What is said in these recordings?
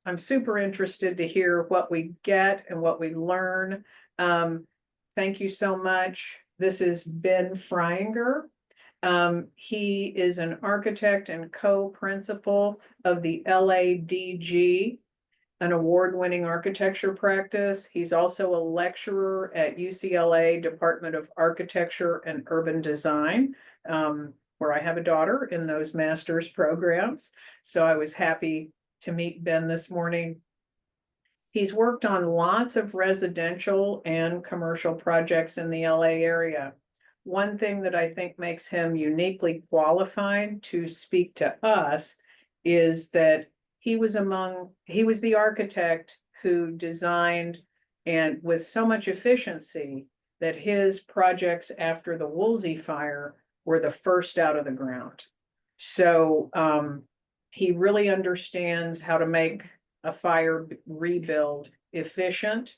I'm super interested to hear what we get and what we learn. Thank you so much. This is Ben Freyinger. He is an architect and co-principal of the LADG, an award-winning architecture practice. He's also a lecturer at UCLA Department of Architecture and Urban Design, where I have a daughter in those master's programs. So I was happy to meet Ben this morning. He's worked on lots of residential and commercial projects in the LA area. One thing that I think makes him uniquely qualified to speak to us is that he was the architect who designed, and with so much efficiency, that his projects after the Woolsey fire were the first out of the ground. So he really understands how to make a fire rebuild efficient.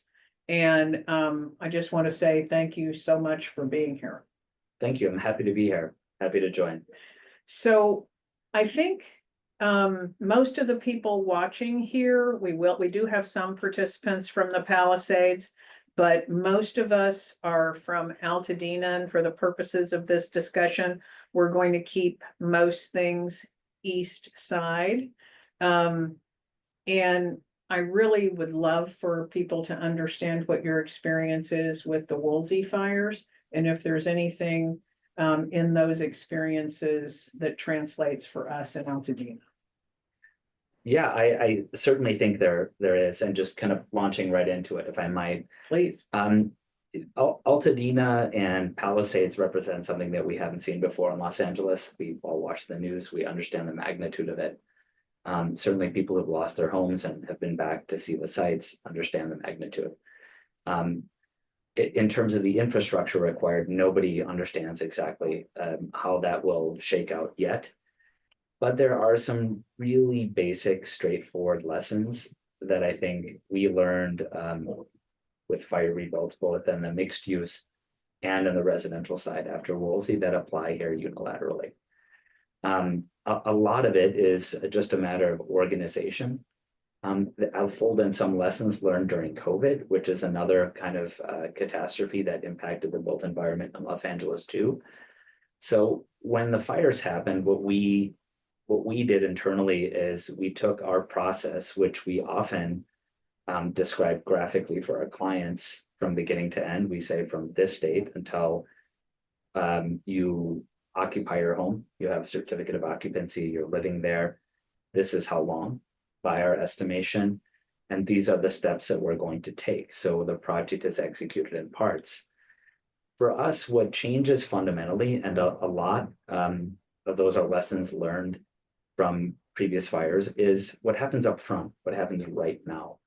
And I just want to say thank you so much for being here. Thank you. I'm happy to be here. Happy to join. So I think most of the people watching here, we do have some participants from the Palisades, but most of us are from Altadena, and for the purposes of this discussion, we're going to keep most things east side. And I really would love for people to understand what your experience is with the Woolsey fires, and if there's anything in those experiences that translates for us in Altadena. Yeah, I certainly think there is, and just kind of launching right into it, if I might. Please. Altadena and Palisades represent something that we haven't seen before in Los Angeles. We all watch the news. We understand the magnitude of it. Certainly people who've lost their homes and have been back to see the sites understand the magnitude. In terms of the infrastructure required, nobody understands exactly how that will shake out yet. But there are some really basic, straightforward lessons that I think we learned with fire rebuilds, both in the mixed use and in the residential side after Woolsey, that apply here unilaterally. A lot of it is just a matter of organization. I'll fold in some lessons learned during COVID, which is another kind of catastrophe that impacted the built environment in Los Angeles too. So when the fires happened, what we did internally is we took our process, which we often describe graphically for our clients from beginning to end. We say from this date until you occupy your home, you have a certificate of occupancy, you're living there. This is how long by our estimation. And these are the steps that we're going to take. So the project is executed in parts. For us, what changes fundamentally, and a lot of those are lessons learned from previous fires, is what happens up front, what happens right now.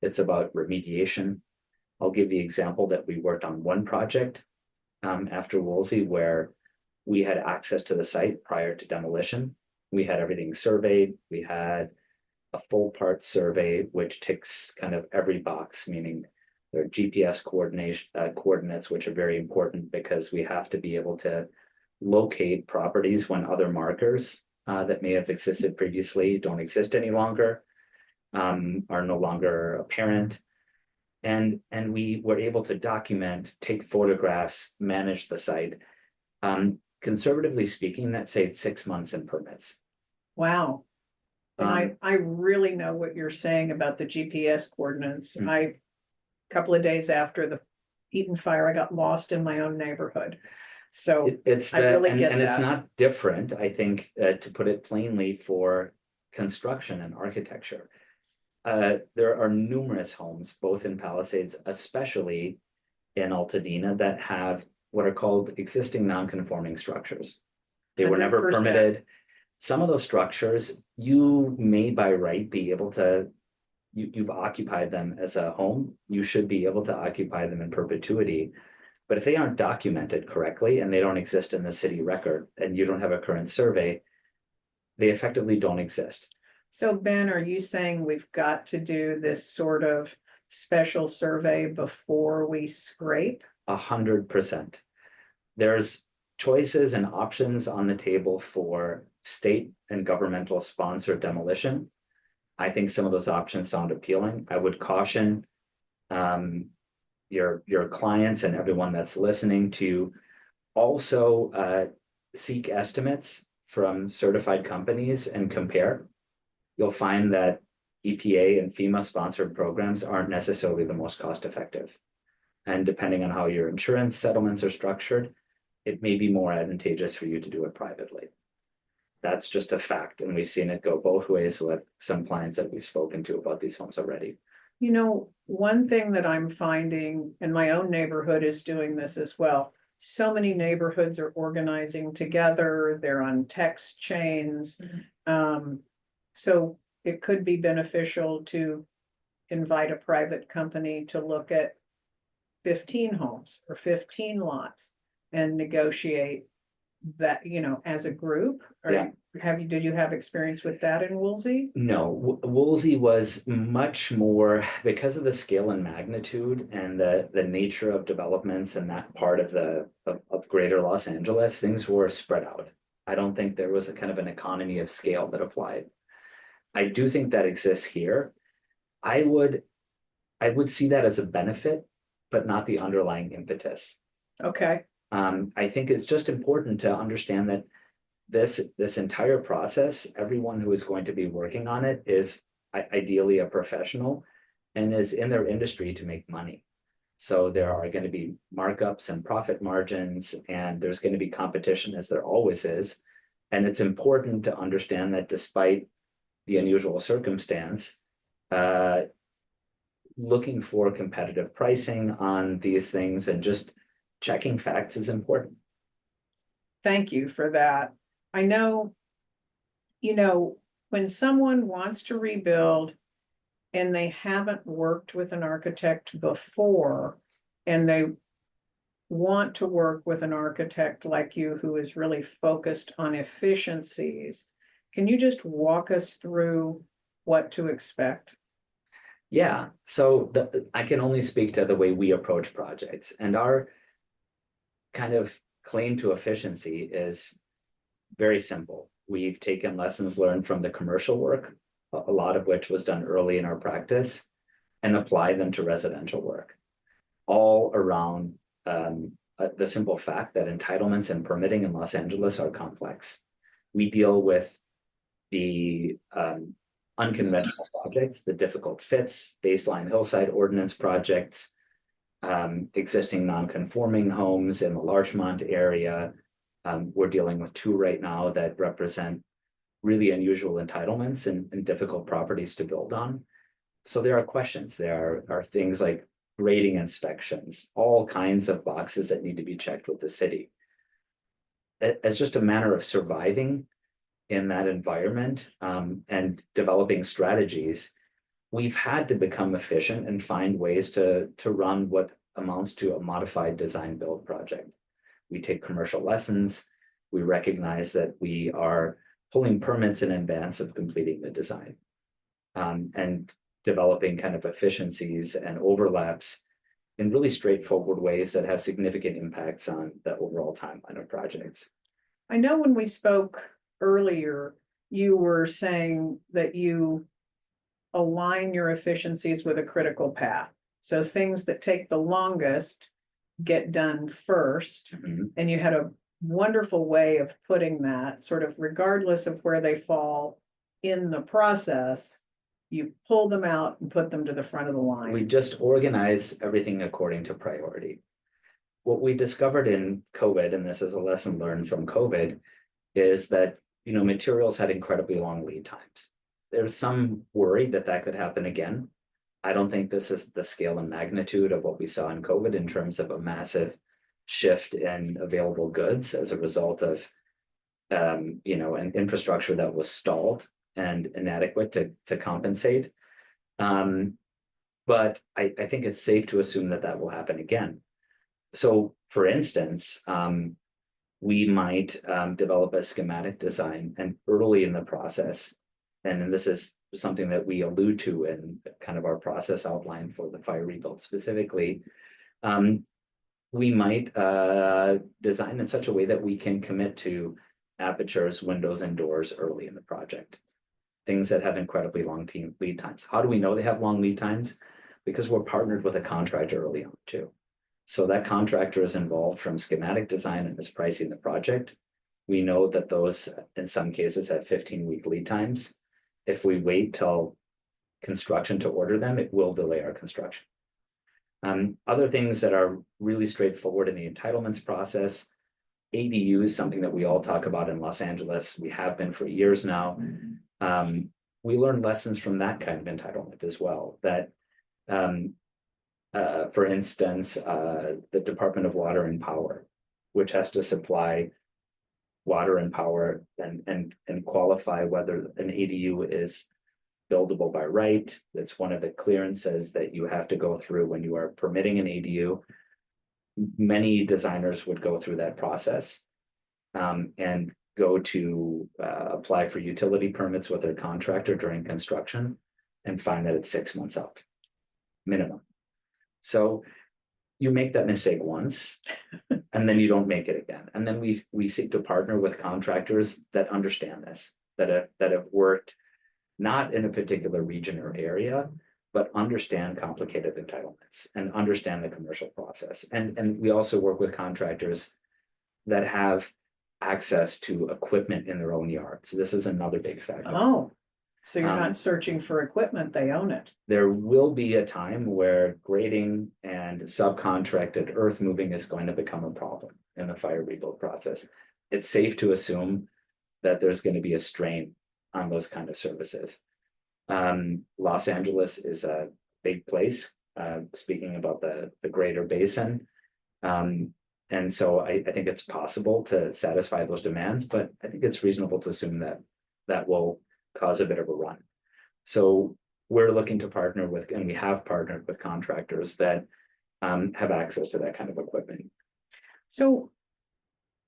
It's about remediation. I'll give the example that we worked on one project after Woolsey where we had access to the site prior to demolition. We had everything surveyed. We had a full part survey, which ticks kind of every box, meaning there are GPS coordinates, which are very important because we have to be able to locate properties when other markers that may have existed previously don't exist any longer, are no longer apparent. And we were able to document, take photographs, manage the site. Conservatively speaking, that saved 6 months in permits. Wow. And I really know what you're saying about the GPS coordinates. A couple of days after the Eaton fire, I got lost in my own neighborhood. So it's it's not different, I think, to put it plainly, for construction and architecture. There are numerous homes, both in Palisades, especially in Altadena, that have what are called existing non-conforming structures. They were never 100%. permitted. Some of those structures, you may by right be able to, you've occupied them as a home, you should be able to occupy them in perpetuity. But if they aren't documented correctly and they don't exist in the city record and you don't have a current survey, they effectively don't exist. So Ben, are you saying we've got to do this sort of special survey before we scrape? 100%. There's choices and options on the table for state and governmental sponsored demolition. I think some of those options sound appealing. I would caution your clients and everyone that's listening to also seek estimates from certified companies and compare. You'll find that EPA and FEMA sponsored programs aren't necessarily the most cost effective. And depending on how your insurance settlements are structured, it may be more advantageous for you to do it privately. That's just a fact. And we've seen it go both ways with some clients that we've spoken to about these homes already. You know, one thing that I'm finding, and my own neighborhood is doing this as well. So many neighborhoods are organizing together, they're on text chains. So it could be beneficial to invite a private company to look at 15 homes or 15 lots and negotiate that, you know, as a group. Or Yeah. did you have experience with that in Woolsey? No, Woolsey was much more because of the scale and magnitude and the nature of developments and that part of of greater Los Angeles, things were spread out. I don't think there was a kind of an economy of scale that applied. I do think that exists here. I would see that as a benefit, but not the underlying impetus. Okay, I think it's just important to understand that this entire process, everyone who is going to be working on it is ideally a professional and is in their industry to make money. So there are going to be markups and profit margins, and there's going to be competition, as there always is. And it's important to understand that despite the unusual circumstance, looking for competitive pricing on these things and just checking facts is important. thank you for that. I know, you know, when someone wants to rebuild and they haven't worked with an architect before, and they want to work with an architect like you who is really focused on efficiencies, can you just walk us through what to expect? Yeah, so I can only speak to the way we approach projects, and our kind of claim to efficiency is very simple. We've taken lessons learned from the commercial work, a lot of which was done early in our practice, and applied them to residential work, all around the simple fact that entitlements and permitting in Los Angeles are complex. We deal with the unconventional projects, the difficult fits, baseline hillside ordinance projects, existing non-conforming homes in the Larchmont area. We're dealing with 2 right now that represent really unusual entitlements and difficult properties to build on. So there are questions. There are things like grading inspections, all kinds of boxes that need to be checked with the city. As just a matter of surviving in that environment and developing strategies, we've had to become efficient and find ways to run what amounts to a modified design build project. We take commercial lessons. We recognize that we are pulling permits in advance of completing the design and developing kind of efficiencies and overlaps in really straightforward ways that have significant impacts on the overall timeline of projects. I know when we spoke earlier, you were saying that you align your efficiencies with a critical path. So things that take the longest get done first. Mhm. And you had a wonderful way of putting that, sort of regardless of where they fall in the process, you pull them out and put them to the front of the line. We just organize everything according to priority. What we discovered in COVID, and this is a lesson learned from COVID, is that materials had incredibly long lead times. There's some worry that that could happen again. I don't think this is the scale and magnitude of what we saw in COVID in terms of a massive shift in available goods as a result of an infrastructure that was stalled and inadequate to compensate. But I think it's safe to assume that that will happen again. So for instance, we might develop a schematic design and early in the process, and this is something that we allude to in kind of our process outline for the fire rebuild specifically, we might design in such a way that we can commit to apertures, windows, and doors early in the project. things that have incredibly long lead times. How do we know they have long lead times? Because we're partnered with a contractor early on too. So that contractor is involved from schematic design and is pricing the project. We know that those, in some cases, have 15-week lead times. If we wait till construction to order them, it will delay our construction. Other things that are really straightforward in the entitlements process, ADU is something that we all talk about in Los Angeles. We have been for years now. We learned lessons from that kind of entitlement as well. That, for instance, the Department of Water and Power, which has to supply water and power and qualify whether an ADU is buildable by right. That's one of the clearances that you have to go through when you are permitting an ADU. Many designers would go through that process and go to apply for utility permits with their contractor during construction and find that it's 6 months out minimum. So you make that mistake once and then you don't make it again. And then we seek to partner with contractors that understand this, that have worked not in a particular region or area, but understand complicated entitlements and understand the commercial process. And we also work with contractors that have access to equipment in their own yard. So this is another big factor. Oh, so you're not searching for equipment, they own it. There will be a time where grading and subcontracted earth moving is going to become a problem in the fire rebuild process. It's safe to assume that there's going to be a strain on those kind of services. Los Angeles is a big place, speaking about the greater basin. And so I think it's possible to satisfy those demands, but I think it's reasonable to assume that that will cause a bit of a run. So we're looking to partner with, and we have partnered with contractors that have access to that kind of equipment. So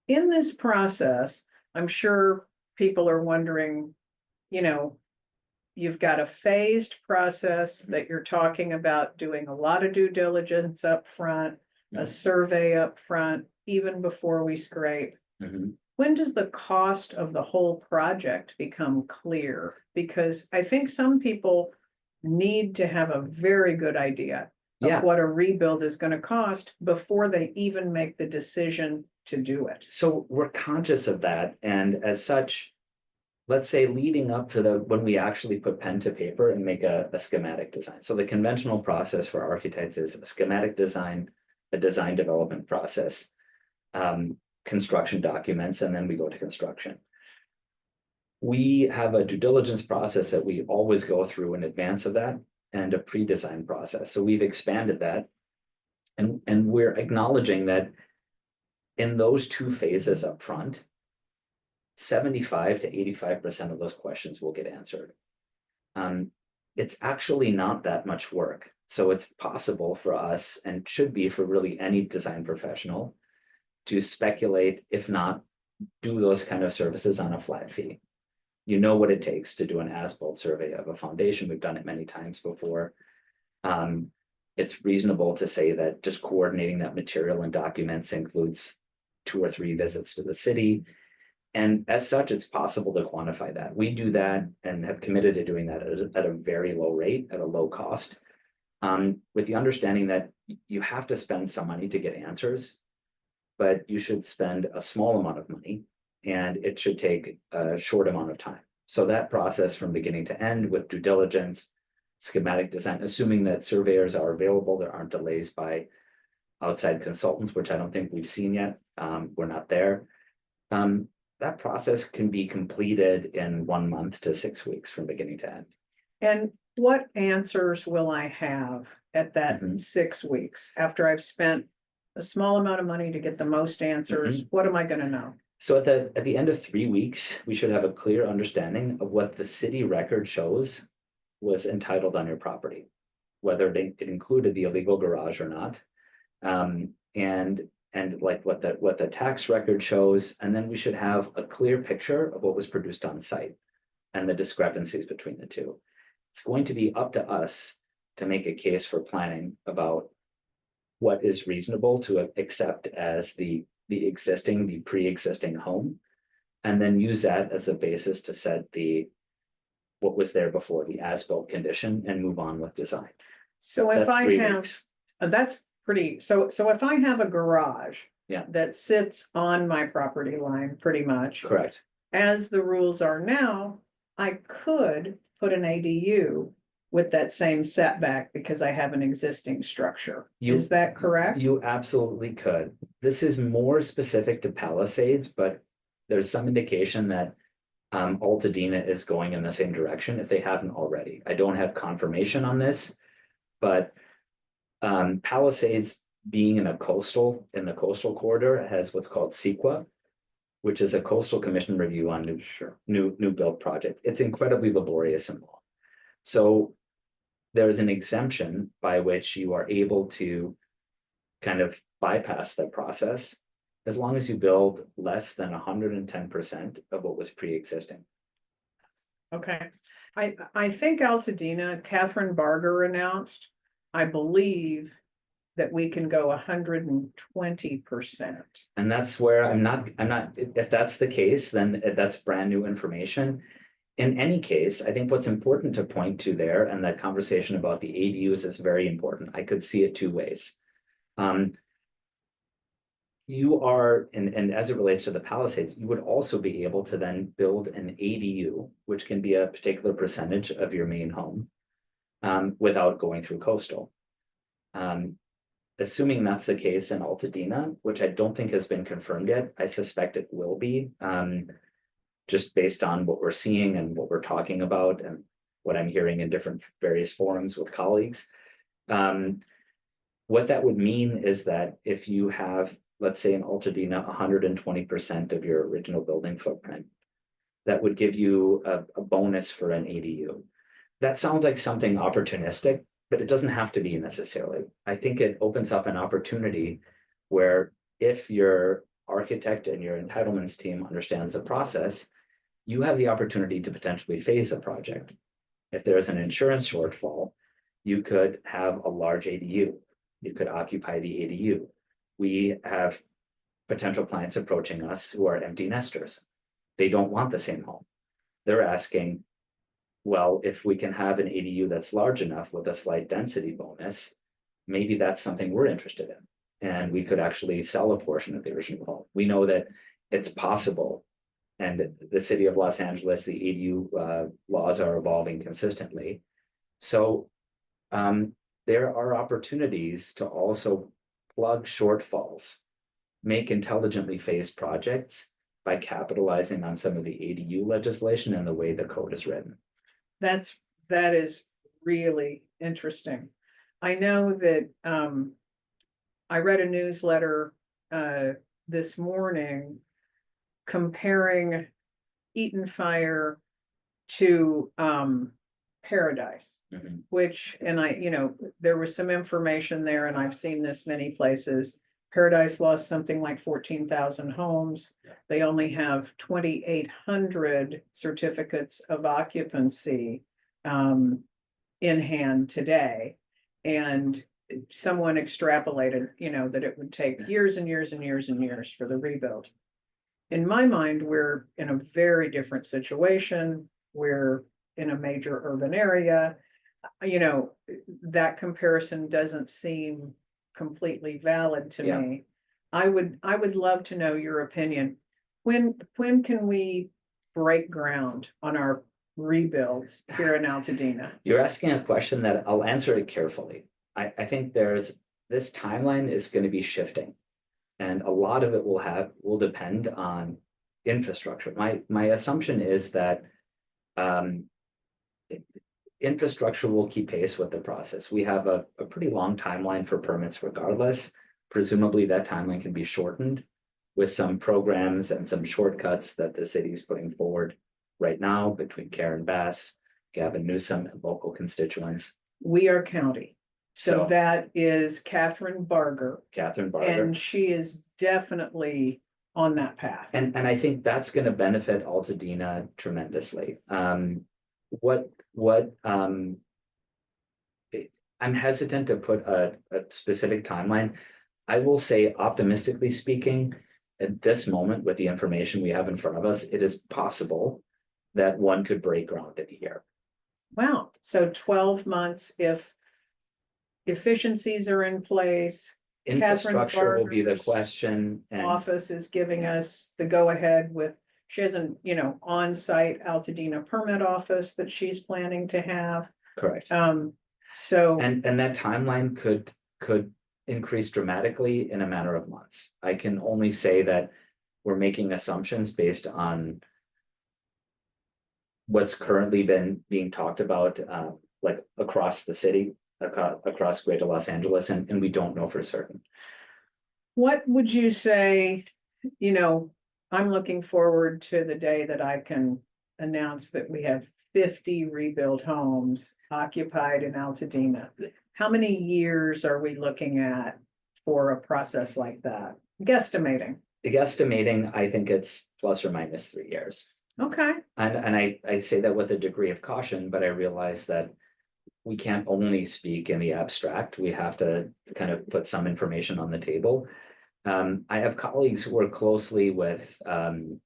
in this process, I'm sure people are wondering, you know, you've got a phased process that you're talking about doing a lot of due diligence up front, a survey up front, even before we scrape. When does the cost of the whole project become clear? Because I think some people need to have a very good idea of what a rebuild is going to cost before they even make the decision to do it. So we're conscious of that. And as such, let's say leading up to when we actually put pen to paper and make a schematic design. So the conventional process for architects is a schematic design, a design development process, construction documents, and then we go to construction. We have a due diligence process that we always go through in advance of that, and a pre-design process. So we've expanded that, and we're acknowledging that in those two phases up front, 75 to 85% of those questions will get answered. It's actually not that much work. So it's possible for us, and should be for really any design professional, to speculate, if not do those kind of services on a flat fee. You know what it takes to do an as-built survey of a foundation. We've done it many times before. It's reasonable to say that just coordinating that material and documents includes 2 or 3 visits to the city. And as such, it's possible to quantify that. We do that and have committed to doing that at a very low rate, at a low cost, with the understanding that you have to spend some money to get answers, but you should spend a small amount of money and it should take a short amount of time. So that process from beginning to end with due diligence, schematic design, assuming that surveyors are available, there aren't delays by outside consultants, which I don't think we've seen yet. We're not there. That process can be completed in 1 month to 6 weeks from beginning to end. And what answers will I have at that 6 weeks after I've spent a small amount of money to get the most answers? What am I going to know? So at the end of 3 weeks, we should have a clear understanding of what the city record shows was entitled on your property, whether it included the illegal garage or not, and like what the tax record shows. And then we should have a clear picture of what was produced on site and the discrepancies between the two. It's going to be up to us to make a case for planning about what is reasonable to accept as the pre-existing home, and then use that as a basis to set what was there before, the as-built condition, and move on with design. So if That's I 3 have, weeks. that's pretty, so if I have a garage. Yeah. That sits on my property line pretty much, Correct. as the rules are now, I could put an ADU with that same setback because I have an existing structure. Is that correct? You absolutely could. This is more specific to Palisades, but there's some indication that Altadena is going in the same direction if they haven't already. I don't have confirmation on this, but Palisades being in the coastal corridor has what's called CEQA, which is a coastal commission review on new build projects. It's incredibly laborious and long. So there's an exemption by which you are able to kind of bypass that process as long as you build less than 110% of what was pre-existing. Okay, I think Altadena, Catherine Barger announced, I believe, that we can go 120%. And that's where I'm not, if that's the case, then that's brand new information. In any case, I think what's important to point to there, and that conversation about the ADUs is very important. I could see it 2 ways. You are, and as it relates to the Palisades, you would also be able to then build an ADU, which can be a particular percentage of your main home, without going through coastal. Assuming that's the case in Altadena, which I don't think has been confirmed yet, I suspect it will be, just based on what we're seeing and what we're talking about and what I'm hearing in different various forums with colleagues. What that would mean is that if you have, let's say in Altadena, 120% of your original building footprint, that would give you a bonus for an ADU. That sounds like something opportunistic, but it doesn't have to be necessarily. I think it opens up an opportunity where if your architect and your entitlements team understands the process, you have the opportunity to potentially phase a project. If there's an insurance shortfall, you could have a large ADU. You could occupy the ADU. We have potential clients approaching us who are empty nesters. They don't want the same home. They're asking, well, if we can have an ADU that's large enough with a slight density bonus, maybe that's something we're interested in. And we could actually sell a portion of the original home. We know that it's possible. And the city of Los Angeles, the ADU laws are evolving consistently. So there are opportunities to also plug shortfalls, make intelligently phased projects by capitalizing on some of the ADU legislation and the way the code is written. That is really interesting. I know that I read a newsletter this morning comparing Eaton Fire to Paradise, which, and there was some information there, and I've seen this many places. Paradise lost something like 14,000 homes. They only have 2,800 certificates of occupancy in hand today. And someone extrapolated, that it would take years and years and years and years for the rebuild. In my mind, we're in a very different situation. We're in a major urban area. That comparison doesn't seem completely valid to me. I would love to know your opinion. When can we break ground on our rebuilds here in Altadena? You're asking a question that I'll answer it carefully. I think this timeline is going to be shifting, and a lot of it will depend on infrastructure. My assumption is that infrastructure will keep pace with the process. We have a pretty long timeline for permits regardless. Presumably that timeline can be shortened with some programs and some shortcuts that the city is putting forward right now between Karen Bass, Gavin Newsom, and local constituents. We are county. So that is Catherine Barger. And she is definitely on that path. And I think that's going to benefit Altadena tremendously. I'm hesitant to put a specific timeline. I will say, optimistically speaking, at this moment, with the information we have in front of us, it is possible that one could break ground in a year. Wow, so 12 months if efficiencies are in place. Catherine Infrastructure will be the Barker's question, and office is giving us the go-ahead with, she has an, on-site Altadena permit office that she's planning to have. correct. So, And that timeline could increase dramatically in a matter of months. I can only say that we're making assumptions based on what's currently been being talked about, like across the city, across greater Los Angeles, and we don't know for certain. what would you say, I'm looking forward to the day that I can announce that we have 50 rebuilt homes occupied in Altadena. How many years are we looking at for a process like that? Guesstimating. Guesstimating, I think it's plus or minus 3 years. Okay, And I say that with a degree of caution, but I realize that we can't only speak in the abstract. We have to kind of put some information on the table. I have colleagues who work closely with and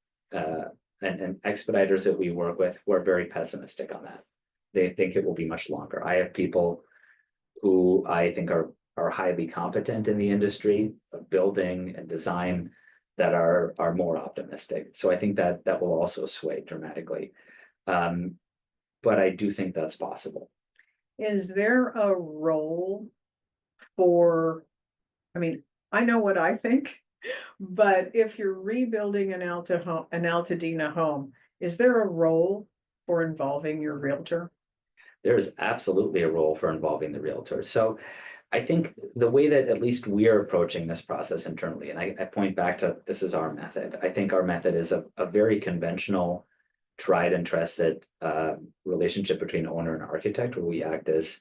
expediters that we work with who are very pessimistic on that. They think it will be much longer. I have people who I think are highly competent in the industry of building and design that are more optimistic. So I think that will also sway dramatically. But I do think that's possible. is there a role for, I know what I think, but if you're rebuilding an Altadena home, is there a role for involving your realtor? There is absolutely a role for involving the realtor. So I think the way that at least we are approaching this process internally, and I point back to this is our method. I think our method is a very conventional, tried and trusted relationship between owner and architect, where we act as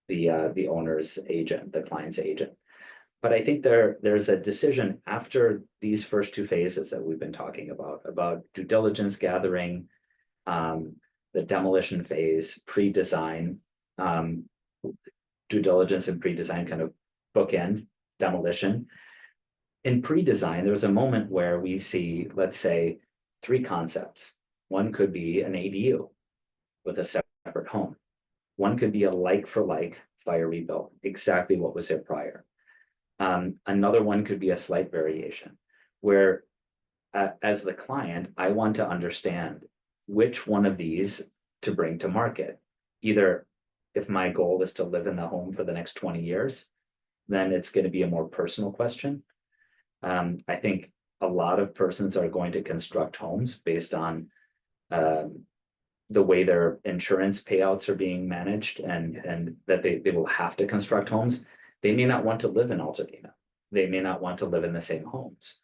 the owner's agent, the client's agent. But I think there's a decision after these first two phases that we've been talking about due diligence gathering, the demolition phase, pre-design, due diligence and pre-design kind of bookend demolition. In pre-design, there's a moment where we see, let's say, 3 concepts. One could be an ADU with a separate home. One could be a like-for-like fire rebuild, exactly what was there prior. Another one could be a slight variation, where as the client, I want to understand which one of these to bring to market. Either if my goal is to live in the home for the next 20 years, then it's going to be a more personal question. I think a lot of persons are going to construct homes based on the way their insurance payouts are being managed, and that they will have to construct homes. They may not want to live in Altadena. They may not want to live in the same homes.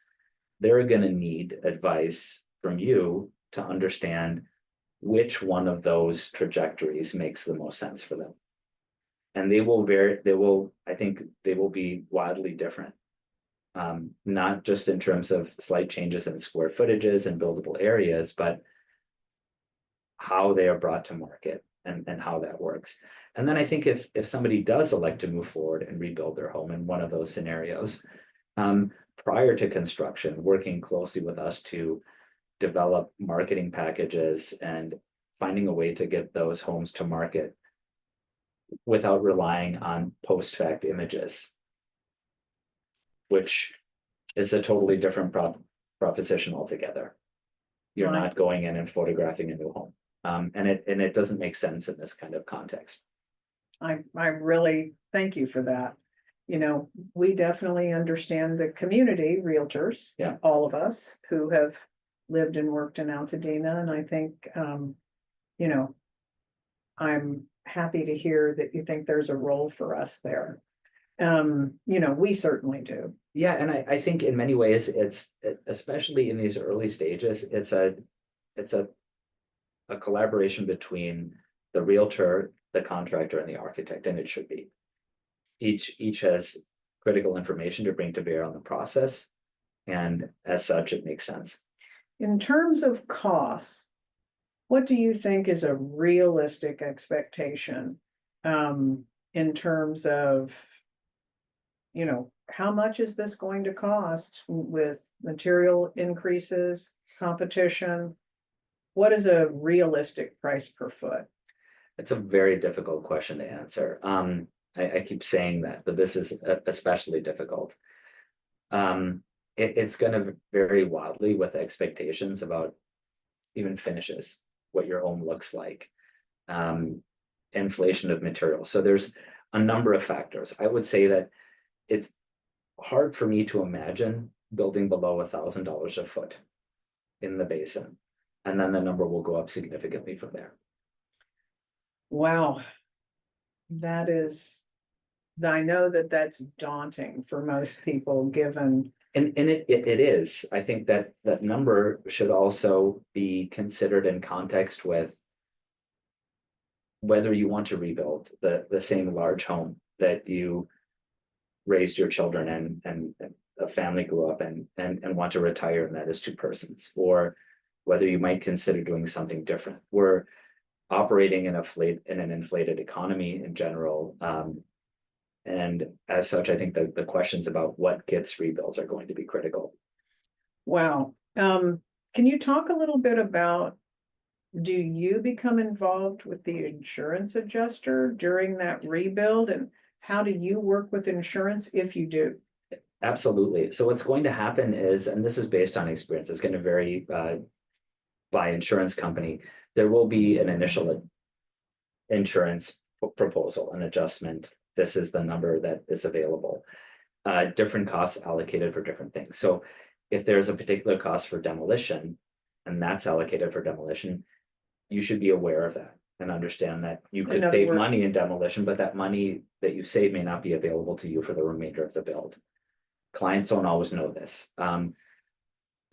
They're going to need advice from you to understand which one of those trajectories makes the most sense for them. And I think they will be wildly different. Not just in terms of slight changes in square footages and buildable areas, but how they are brought to market and how that works. And then I think if somebody does elect to move forward and rebuild their home in one of those scenarios, prior to construction, working closely with us to develop marketing packages and finding a way to get those homes to market without relying on post-fact images, which is a totally different proposition altogether. You're Right. not going in and photographing a new home. And it doesn't make sense in this kind of context. I really thank you for that. We definitely understand the community realtors. Yeah. All of us who have lived and worked in Altadena, and I think, I'm happy to hear that you think there's a role for us there. We certainly do. Yeah, and I think in many ways, especially in these early stages, it's a collaboration between the realtor, the contractor, and the architect, and it should be. Each has critical information to bring to bear on the process, and as such, it makes sense. In terms of costs, what do you think is a realistic expectation? In terms of, how much is this going to cost with material increases, competition? What is a realistic price per foot? It's a very difficult question to answer. I keep saying that, but this is especially difficult. It's gonna vary wildly with expectations about even finishes, what your home looks like, inflation of materials. So there's a number of factors. I would say that it's hard for me to imagine building below $1,000 a foot in the basin. And then the number will go up significantly from there. Wow. That is, I know that that's daunting for most people, given, And it is. I think that that number should also be considered in context with whether you want to rebuild the same large home that you raised your children in and a family grew up in and want to retire, and that is two persons, or whether you might consider doing something different. We're operating in an inflated economy in general. And as such, I think that the questions about what gets rebuilt are going to be critical. wow. Can you talk a little bit about, do you become involved with the insurance adjuster during that rebuild? And how do you work with insurance if you do? Absolutely. So what's going to happen is, and this is based on experience, it's going to vary by insurance company. There will be an initial insurance proposal, an adjustment. This is the number that is available. Different costs allocated for different things. So if there's a particular cost for demolition and that's allocated for demolition, you should be aware of that and understand that you could save money in demolition, but that money that you save may not be available to you for the remainder of the build. Clients don't always know this.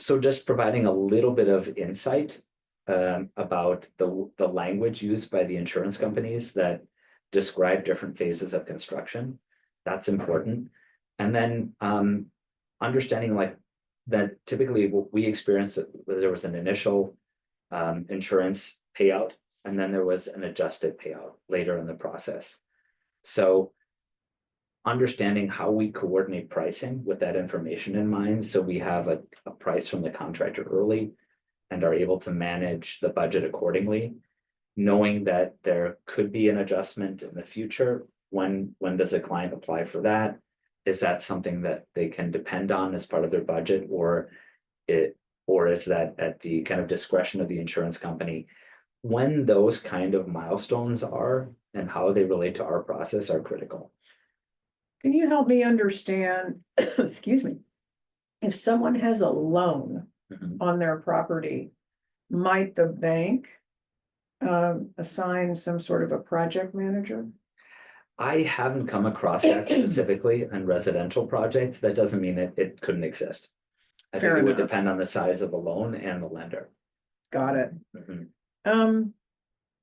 So just providing a little bit of insight about the language used by the insurance companies that describe different phases of construction, that's important. And then understanding like that typically what we experienced was there was an initial insurance payout, and then there was an adjusted payout later in the process. So understanding how we coordinate pricing with that information in mind, so we have a price from the contractor early and are able to manage the budget accordingly, knowing that there could be an adjustment in the future. When does a client apply for that? Is that something that they can depend on as part of their budget, or is that at the kind of discretion of the insurance company? When those kind of milestones are and how they relate to our process are critical. Can you help me understand, excuse me, if someone has a loan on their property, might the bank assign some sort of a project manager? I haven't come across that specifically on residential projects. That doesn't mean it couldn't exist. I think it would depend on the size of the loan and the lender. Got it.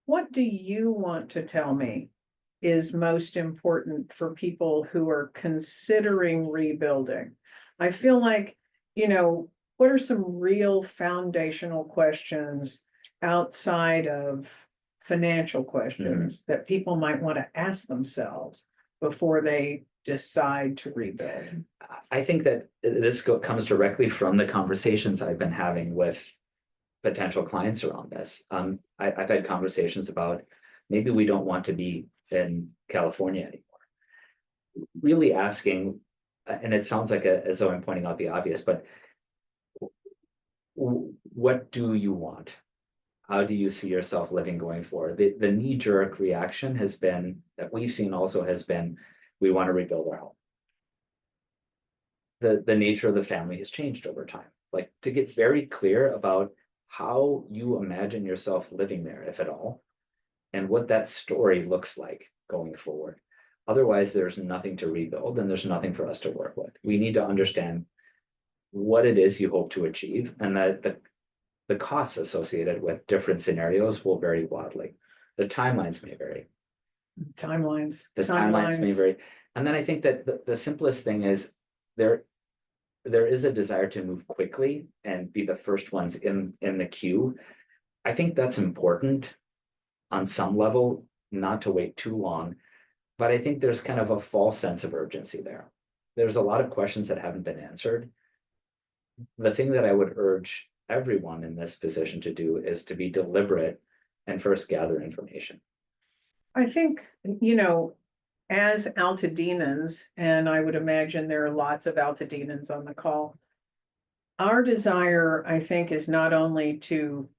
What do you want to tell me is most important for people who are considering rebuilding? I feel like, what are some real foundational questions outside of financial questions that people might want to ask themselves before they decide to rebuild? I think that this comes directly from the conversations I've been having with potential clients around this. I've had conversations about maybe we don't want to be in California anymore. Really asking, and it sounds like as though I'm pointing out the obvious, but what do you want? How do you see yourself living going forward? The knee-jerk reaction has been, that we've seen also has been, we want to rebuild our home. The nature of the family has changed over time. Like, to get very clear about how you imagine yourself living there, if at all, and what that story looks like going forward. Otherwise, there's nothing to rebuild and there's nothing for us to work with. We need to understand what it is you hope to achieve, and that the costs associated with different scenarios will vary wildly. The timelines may vary. The timelines may vary. And then I think that the simplest thing is there is a desire to move quickly and be the first ones in the queue. I think that's important on some level, not to wait too long, but I think there's kind of a false sense of urgency there. There's a lot of questions that haven't been answered. The thing that I would urge everyone in this position to do is to be deliberate and first gather information. I think, as Altadenans, and I would imagine there are lots of Altadenans on the call, our desire, I think, is not only to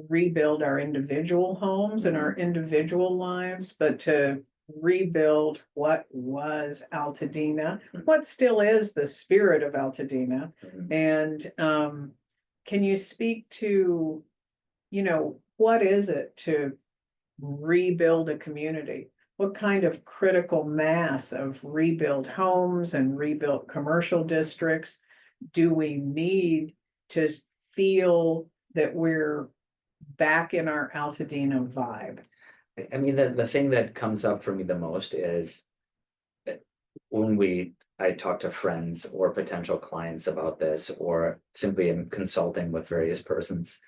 rebuild our individual homes and our individual lives, but to rebuild what was Altadena, what still is the spirit of Altadena. Mhm. And can you speak to, what is it to rebuild a community? What kind of critical mass of rebuilt homes and rebuilt commercial districts do we need to feel that we're back in our Altadena vibe? I mean, the thing that comes up for me the most is when I talk to friends or potential clients about this, or simply am consulting with various persons,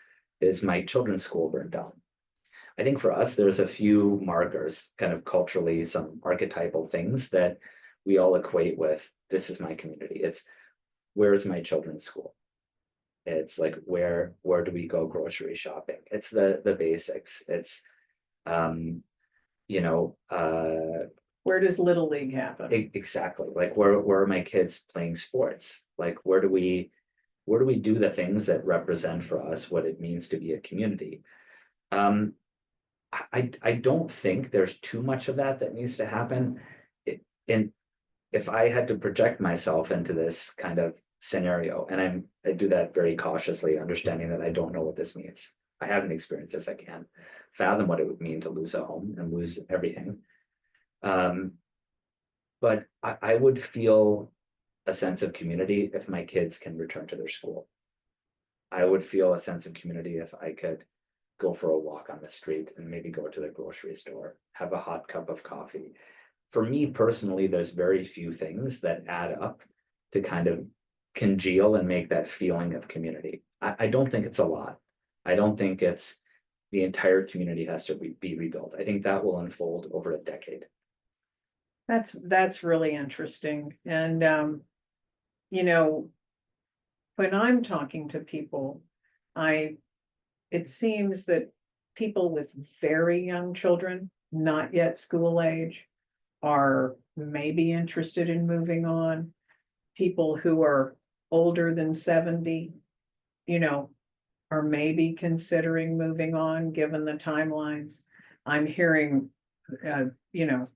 is my children's school burned down. I think for us, there's a few markers, kind of culturally, some archetypal things that we all equate with this is my community. It's where's my children's school? It's like where do we go grocery shopping? It's the basics. It's you know, Where does Little League happen? exactly, like where are my kids playing sports? Like where do we do the things that represent for us what it means to be a community? I don't think there's too much of that needs to happen. And if I had to project myself into this kind of scenario, and I do that very cautiously, understanding that I don't know what this means. I haven't experienced this. I can't fathom what it would mean to lose a home and lose everything. But I would feel a sense of community if my kids can return to their school. I would feel a sense of community if I could go for a walk on the street and maybe go to the grocery store, have a hot cup of coffee. For me personally, there's very few things that add up to kind of congeal and make that feeling of community. I don't think it's a lot. I don't think it's the entire community has to be rebuilt. I think that will unfold over a decade. That's really interesting. And you know, when I'm talking to people, it seems that people with very young children, not yet school age, are maybe interested in moving on. People who are older than 70, you know, are maybe considering moving on, given the timelines. I'm hearing, uh, you know,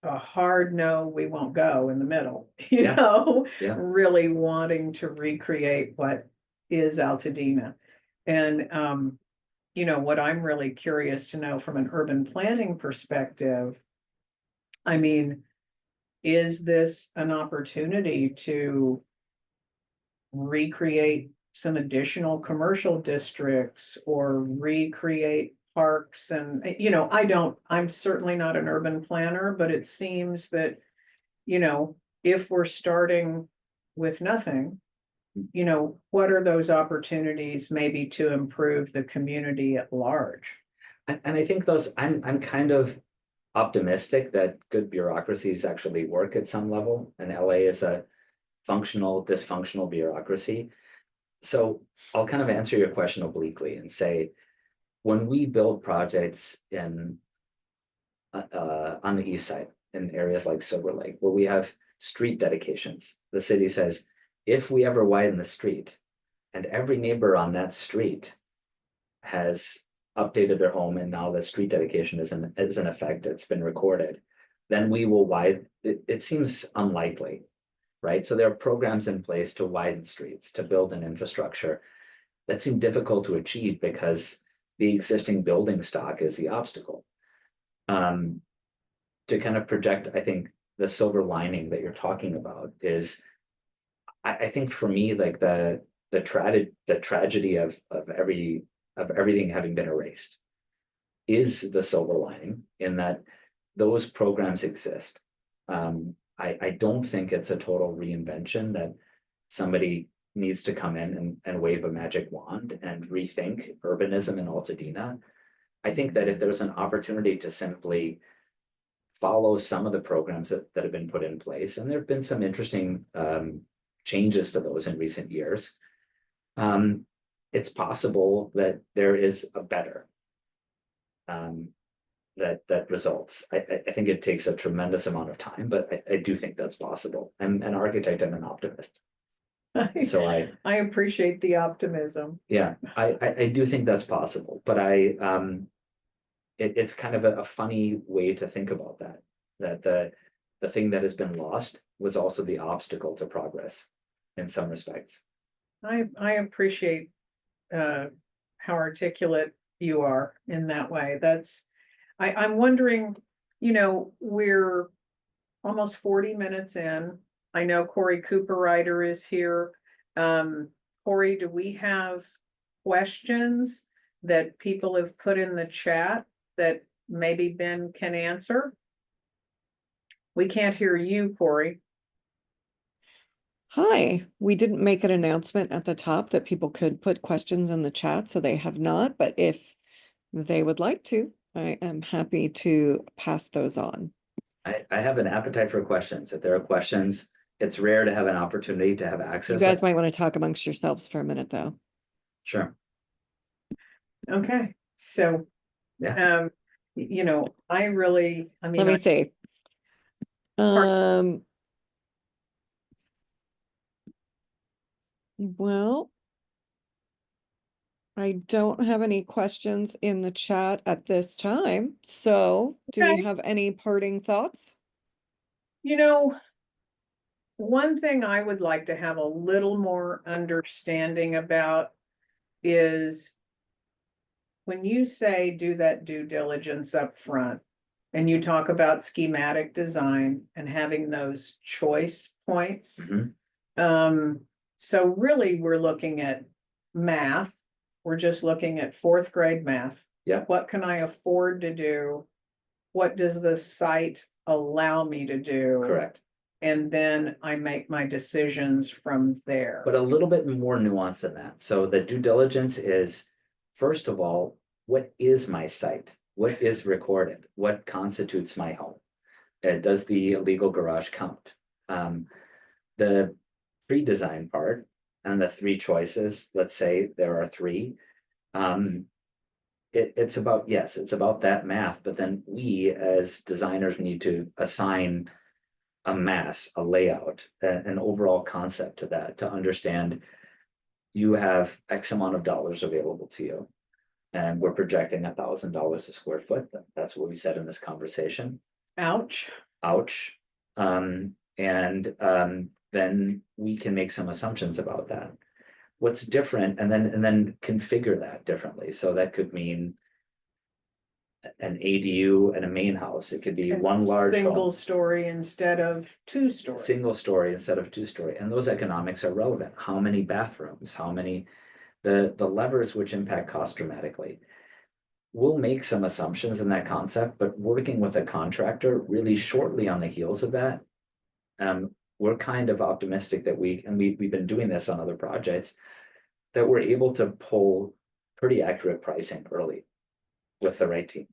a hard no, we won't go in the middle, Yeah. Yeah. really wanting to recreate what is Altadena. And, what I'm really curious to know from an urban planning perspective, I mean, is this an opportunity to recreate some additional commercial districts or recreate parks? And I'm certainly not an urban planner, but it seems that, if we're starting with nothing, what are those opportunities maybe to improve the community at large? And I think I'm kind of optimistic that good bureaucracies actually work at some level, and LA is a functional, dysfunctional bureaucracy. So I'll kind of answer your question obliquely and say, when we build projects on the east side in areas like Silver Lake, where we have street dedications, the city says, if we ever widen the street and every neighbor on that street has updated their home and now the street dedication is in effect, it's been recorded, then we will widen. It seems unlikely, right? So there are programs in place to widen streets, to build an infrastructure that seem difficult to achieve because the existing building stock is the obstacle. To kind of project, I think the silver lining that you're talking about is, I think for me, like the tragedy of everything having been erased is the silver lining in that those programs exist. I don't think it's a total reinvention that somebody needs to come in and wave a magic wand and rethink urbanism in Altadena. I think that if there's an opportunity to simply follow some of the programs that have been put in place, and there have been some interesting changes to those in recent years, it's possible that there is a better. that results. I think it takes a tremendous amount of time, but I do think that's possible. I'm an architect, I'm an optimist. So I appreciate the optimism. yeah, I do think that's possible, but it's kind of a funny way to think about that. That the thing that has been lost was also the obstacle to progress in some respects. I appreciate how articulate you are in that way. I'm wondering, we're almost 40 minutes in. I know Corey Cooperrider is here. Corey, do we have questions that people have put in the chat that maybe Ben can answer? We can't hear you, Corey. Hi, we didn't make an announcement at the top that people could put questions in the chat, so they have not, but if they would like to, I am happy to pass those on. I have an appetite for questions. If there are questions, it's rare to have an opportunity to have access. You guys might want to talk amongst yourselves for a minute, though. Sure. Okay, so, Yeah. Let me see. Well, I don't have any questions in the chat at this time. So do we have any parting thoughts? One thing I would like to have a little more understanding about is when you say do that due diligence up front and you talk about schematic design and having those choice points. So really we're looking at math. We're just looking at 4th grade math. Yeah. What can I afford to do? What does the site allow me to do? Correct. And then I make my decisions from there. But a little bit more nuance than that. So the due diligence is, first of all, what is my site? What is recorded? What constitutes my home? Does the illegal garage count? The pre-design part and the 3 choices, let's say there are 3. It's about, yes, it's about that math, but then we as designers need to assign a mass, a layout, an overall concept to that, to understand you have X amount of dollars available to you. And we're projecting $1,000 a square foot. That's what we said in this conversation. Ouch. Ouch. Then we can make some assumptions about that. What's different, and then configure that differently. So that could mean an ADU and a main house. It could be one large single home. story instead of 2 story. Single story instead of 2 story. And those economics are relevant. How many bathrooms? How many, the levers which impact cost dramatically. We'll make some assumptions in that concept, but working with a contractor really shortly on the heels of that, we're kind of optimistic that we've been doing this on other projects, that we're able to pull pretty accurate pricing early with the right team.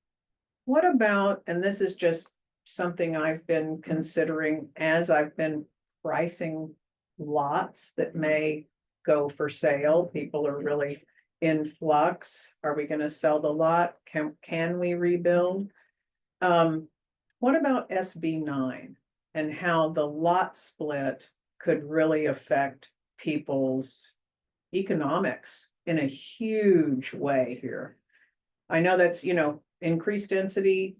What about, and this is just something I've been considering as I've been pricing lots that may go for sale. People are really in flux. Are we going to sell the lot? Can we rebuild? What about SB9 and how the lot split could really affect people's economics in a huge way here? I know that's, increased density.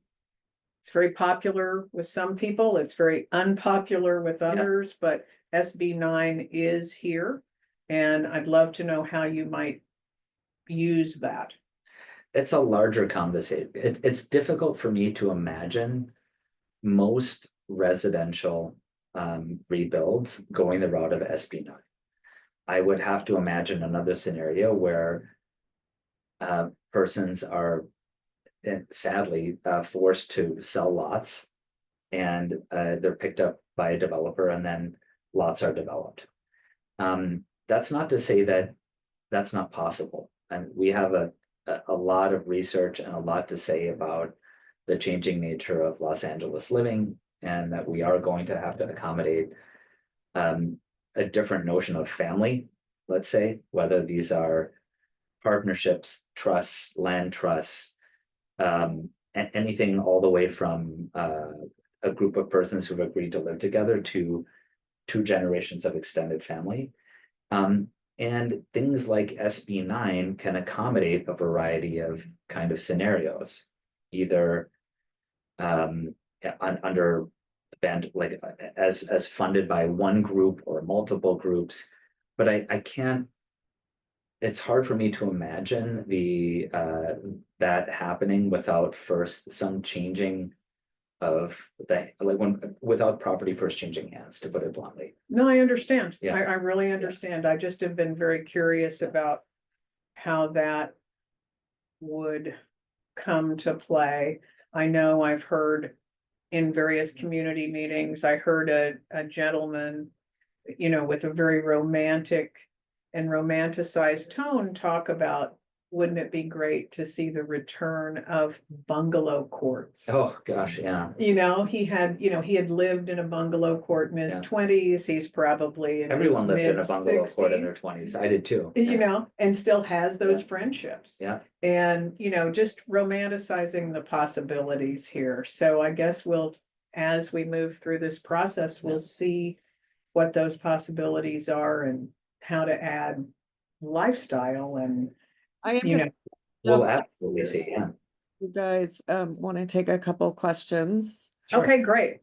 It's very popular with some people. It's very unpopular with others, but SB9 is here. And I'd love to know how you might use that. It's a larger conversation. It's difficult for me to imagine most residential rebuilds going the route of SB9. I would have to imagine another scenario where persons are sadly forced to sell lots, and they're picked up by a developer, and then lots are developed. That's not to say that that's not possible. And we have a lot of research and a lot to say about the changing nature of Los Angeles living, and that we are going to have to accommodate a different notion of family, let's say, whether these are partnerships, trusts, land trusts, anything all the way from a group of persons who've agreed to live together to 2 generations of extended family. And things like SB9 can accommodate a variety of kind of scenarios, either under band like as funded by one group or multiple groups. But I can't, it's hard for me to imagine that happening without first some changing of without property first changing hands, to put it bluntly. No, I understand. Yeah. I really understand. I just have been very curious about how that would come to play. I know I've heard in various community meetings, I heard a gentleman, with a very romantic and romanticized tone talk about, wouldn't it be great to see the return of bungalow courts? Oh, gosh, yeah. He had lived in a bungalow court in his Yeah. 20s. He's probably in Everyone his lived in a bungalow court in their mid-60s, 20s. I did too. Yeah. And still has those Yeah. friendships. Yeah. And, just romanticizing the possibilities here. So I guess as we move through this process, we'll see what those possibilities are and how to add lifestyle and, I am you know, gonna We'll jump absolutely see, yeah. you guys want to take a couple questions. Sure. okay, great.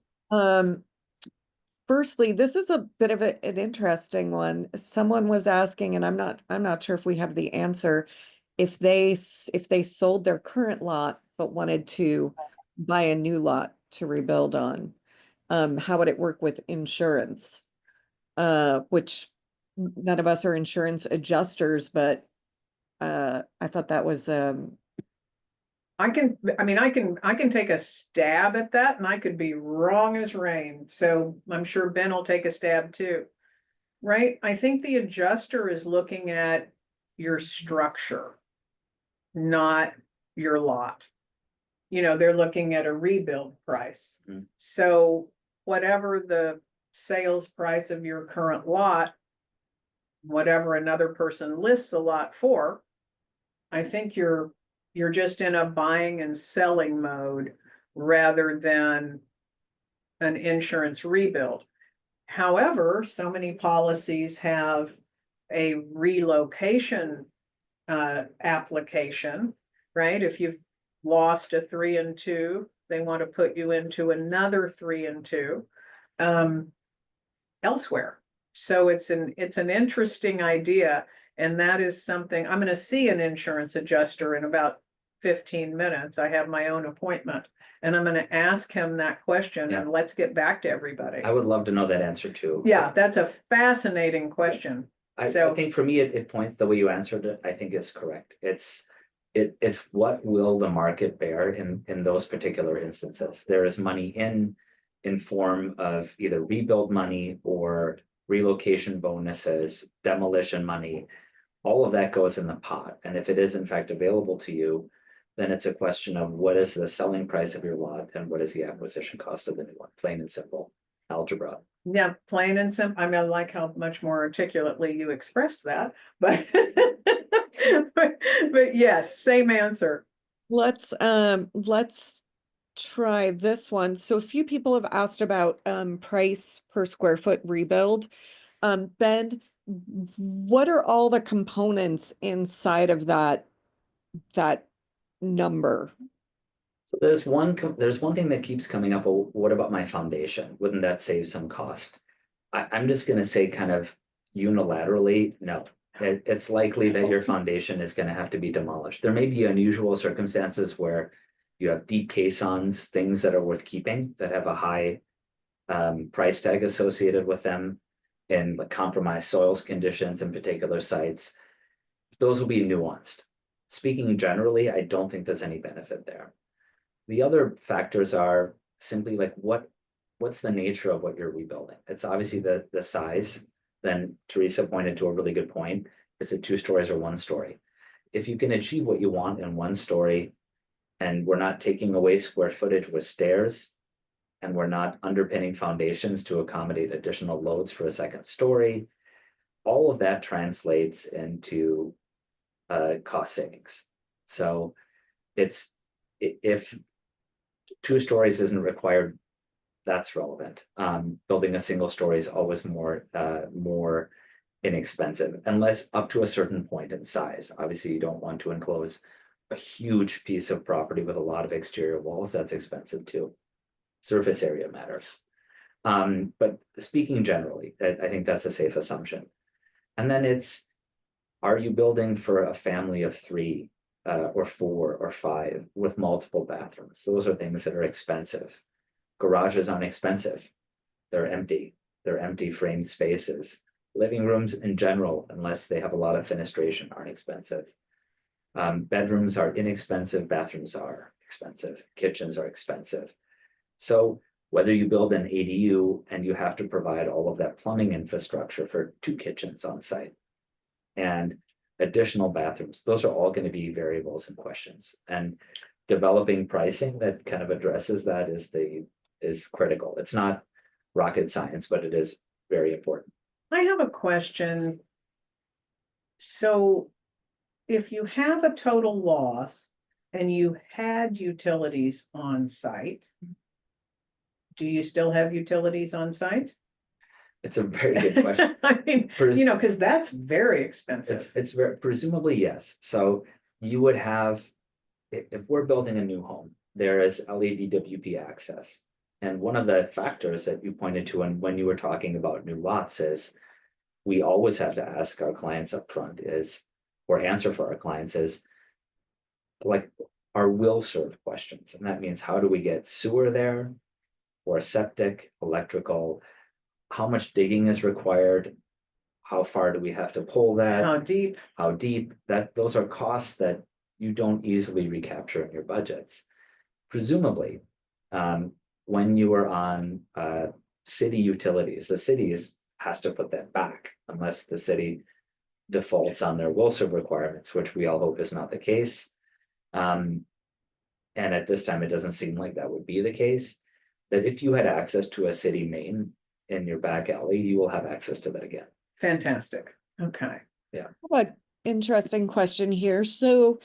Firstly, this is a bit of an interesting one. Someone was asking, and I'm not sure if we have the answer, if they sold their current lot but wanted to buy a new lot to rebuild on, how would it work with insurance? Which none of us are insurance adjusters, but I thought that was I can take a stab at that, and I could be wrong as rain. So I'm sure Ben will take a stab too. Right? I think the adjuster is looking at your structure, not your lot. They're looking at a rebuild price. Mhm. So whatever the sales price of your current lot, whatever another person lists a lot for, I think you're just in a buying and selling mode rather than an insurance rebuild. However, so many policies have a relocation application, right? If you've lost a 3 and 2, they want to put you into another 3 and 2 elsewhere. So it's an interesting idea. And that is something I'm going to see an insurance adjuster in about 15 minutes. I have my own appointment, and I'm going to ask him that question. Yeah. And let's get back to everybody. I would love to know that answer too. Yeah, that's a fascinating question. I So think for me, it points, the way you answered it, I think is correct. It's what will the market bear in those particular instances. There is money in form of either rebuild money or relocation bonuses, demolition money. All of that goes in the pot. And if it is in fact available to you, then it's a question of what is the selling price of your lot and what is the acquisition cost of the new one, plain and simple algebra. yeah, plain and simple. I mean, I like how much more articulately you expressed that, but but yes, same answer. let's try this one. So a few people have asked about price per square foot rebuild. Ben, what are all the components inside of that number? So there's one thing that keeps coming up. Well, what about my foundation? Wouldn't that save some cost? I'm just going to say kind of unilaterally, no. It's likely that your foundation is going to have to be demolished. There may be unusual circumstances where you have deep caissons, things that are worth keeping, that have a high price tag associated with them in compromised soils conditions in particular sites. Those will be nuanced. Speaking generally, I don't think there's any benefit there. The other factors are simply like what's the nature of what you're rebuilding? It's obviously the size. Then Teresa pointed to a really good point. Is it 2 stories or 1 story? If you can achieve what you want in 1 story, and we're not taking away square footage with stairs, and we're not underpinning foundations to accommodate additional loads for a 2nd story, all of that translates into cost savings. So if 2 stories isn't required, that's relevant. Building a single story is always more inexpensive, unless up to a certain point in size. Obviously, you don't want to enclose a huge piece of property with a lot of exterior walls. That's expensive too. Surface area matters. But speaking generally, I think that's a safe assumption. And then it's, are you building for a family of 3 or 4 or 5 with multiple bathrooms? Those are things that are expensive. Garages aren't expensive. They're empty. They're empty framed spaces. Living rooms in general, unless they have a lot of fenestration, aren't expensive. Bedrooms are inexpensive. Bathrooms are expensive. Kitchens are expensive. So whether you build an ADU and you have to provide all of that plumbing infrastructure for 2 kitchens on site and additional bathrooms, those are all going to be variables and questions. And developing pricing that kind of addresses that is critical. It's not rocket science, but it is very important. I have a question. So if you have a total loss and you had utilities on site, do you still have utilities on site? It's a very good question. I mean, because that's very expensive. It's very, presumably, yes. So you would have, if we're building a new home, there is LADWP access. And one of the factors that you pointed to when you were talking about new lots is, we always have to ask our clients up front or answer for our clients is, like, our will serve questions. And that means, how do we get sewer there, or septic, electrical? How much digging is required? How far do we have to pull that? How deep? How deep? Those are costs that you don't easily recapture in your budgets. Presumably, when you are on city utilities, the city has to put that back unless the city defaults on their will serve requirements, which we all hope is not the case. And at this time, it doesn't seem like that would be the case. That if you had access to a city main in your back alley, you will have access to that again. Fantastic. Okay. Yeah. What interesting question here. So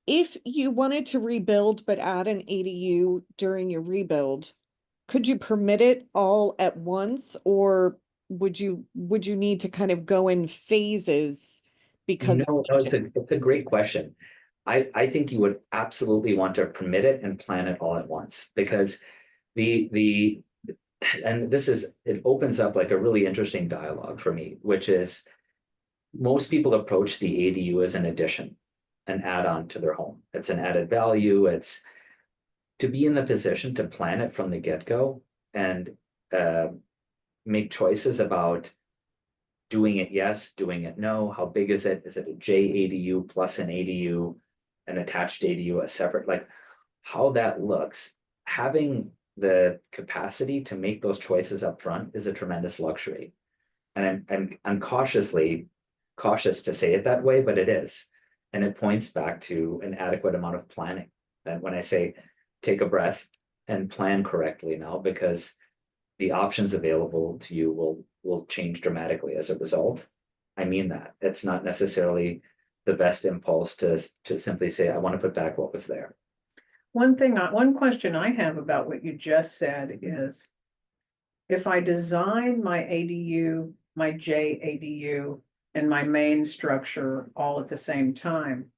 if you wanted to rebuild but add an ADU during your rebuild, could you permit it all at once, or would you need to kind of go in phases because No, it's a great question. I think you would absolutely want to permit it and plan it all at once, because and it opens up like a really interesting dialogue for me, which is, most people approach the ADU as an addition, an add-on to their home. It's an added value. It's to be in the position to plan it from the get-go and make choices about doing it yes, doing it no, how big is it? Is it a JADU plus an ADU, an attached ADU, a separate, like how that looks? Having the capacity to make those choices up front is a tremendous luxury. And I'm cautious to say it that way, but it is. And it points back to an adequate amount of planning. And when I say take a breath and plan correctly now, because the options available to you will change dramatically as a result. I mean that. It's not necessarily the best impulse to simply say, I want to put back what was there. One question I have about what you just said is, if I design my ADU, my JADU, and my main structure all at the same time,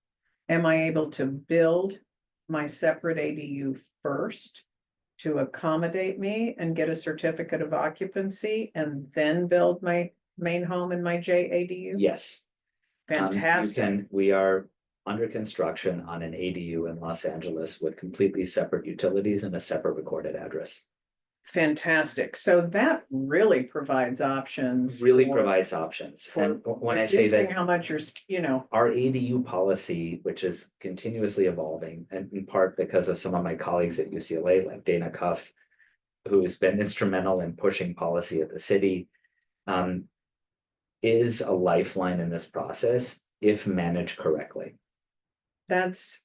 am I able to build my separate ADU first to accommodate me and get a certificate of occupancy, and then build my main home in my JADU? Yes. Fantastic. We are under construction on an ADU in Los Angeles with completely separate utilities and a separate recorded address. Fantastic. So that really provides options. Provides options. And when I say that, how much our ADU policy, which is continuously evolving, and in part because of some of my colleagues at UCLA, like Dana Cuff, who's been instrumental in pushing policy at the city, is a lifeline in this process if managed correctly. That's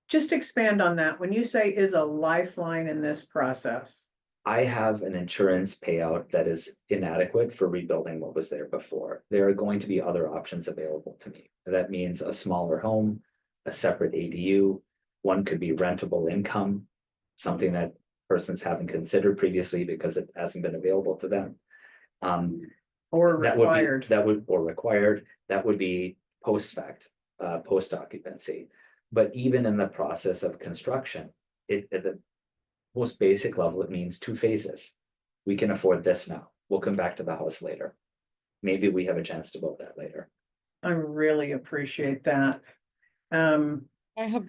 just expand on that. When you say is a lifeline in this process. I have an insurance payout that is inadequate for rebuilding what was there before. There are going to be other options available to me. That means a smaller home, a separate ADU, one could be rentable income. something that persons haven't considered previously because it hasn't been available to them. Or That would required. be, or required, that would be post fact, post occupancy. But even in the process of construction, at the most basic level, it means two phases. We can afford this now. We'll come back to the house later. Maybe we have a chance to build that later. I really appreciate that. I have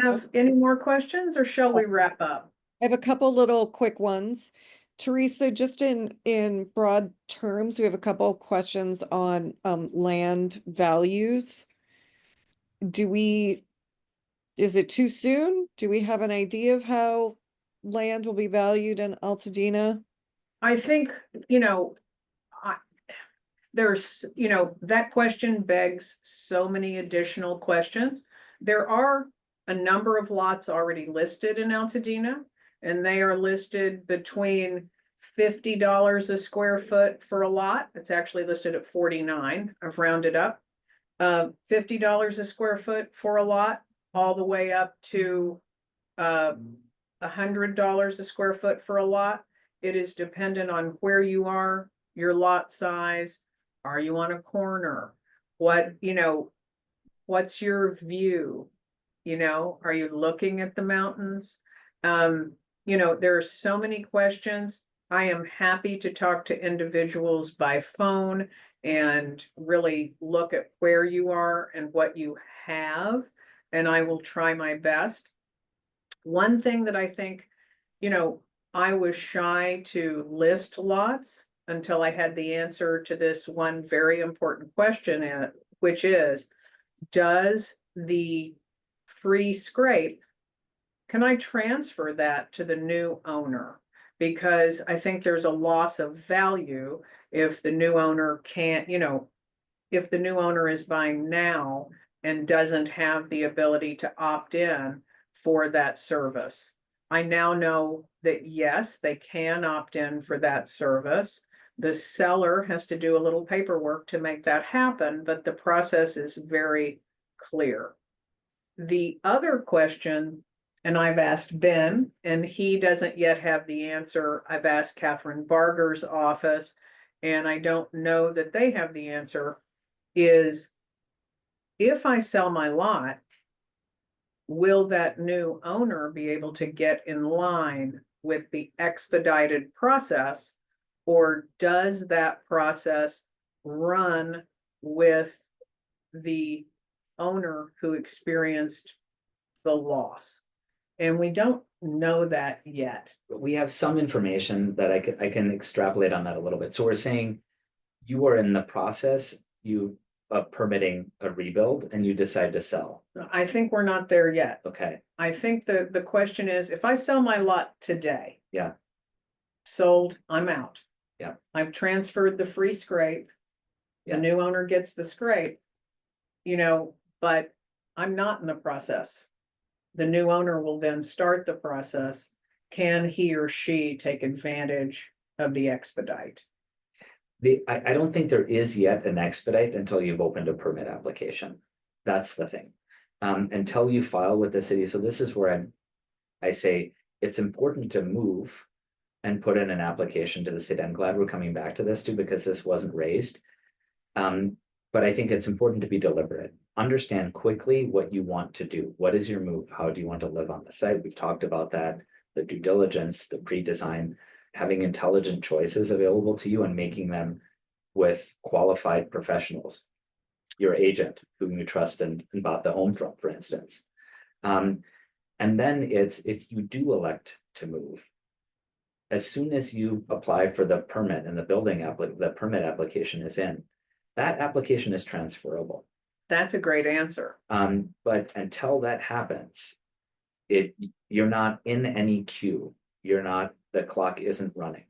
Have any more questions or shall we wrap up? I have a couple little quick ones. Teresa, just in broad terms, we have a couple questions on land values. Is it too soon? Do we have an idea of how land will be valued in Altadena? I think, there's, that question begs so many additional questions. There are a number of lots already listed in Altadena, and they are listed between $50 a square foot for a lot. It's actually listed at 49. I've rounded up. $50 a square foot for a lot, all the way up to $100 a square foot for a lot. It is dependent on where you are, your lot size. Are you on a corner? What's your view? Are you looking at the mountains? There are so many questions. I am happy to talk to individuals by phone and really look at where you are and what you have, and I will try my best. One thing that I think, I was shy to list lots until I had the answer to this one very important question, which is, does the free scrape, can I transfer that to the new owner? Because I think there's a loss of value if the new owner can't, if the new owner is buying now and doesn't have the ability to opt in for that service. I now know that yes, they can opt in for that service. The seller has to do a little paperwork to make that happen, but the process is very clear. The other question, and I've asked Ben, and he doesn't yet have the answer. I've asked Catherine Barger's office, and I don't know that they have the answer, is if I sell my lot, will that new owner be able to get in line with the expedited process, or does that process run with the owner who experienced the loss? And we don't know that yet. But we have some information that I can extrapolate on that a little bit. So we're saying you are in the process, of permitting a rebuild and you decide to sell. I think we're not there yet. Okay, I think the question is, if I sell my lot today. Yeah. Sold, I'm out. Yeah. I've transferred the free scrape. The Yeah. new owner gets the scrape. But I'm not in the process. The new owner will then start the process. Can he or she take advantage of the expedite? I don't think there is yet an expedite until you've opened a permit application. That's the thing. Until you file with the city. So this is where I say it's important to move and put in an application to the city. I'm glad we're coming back to this too, because this wasn't raised. But I think it's important to be deliberate. Understand quickly what you want to do. What is your move? How do you want to live on the site? We've talked about that, the due diligence, the pre-design, having intelligent choices available to you and making them with qualified professionals. Your agent, whom you trust and bought the home from, for instance. And then it's, if you do elect to move, as soon as you apply for the permit and the permit application is in, that application is transferable. That's a great answer. But until that happens, you're not in any queue. The clock isn't running.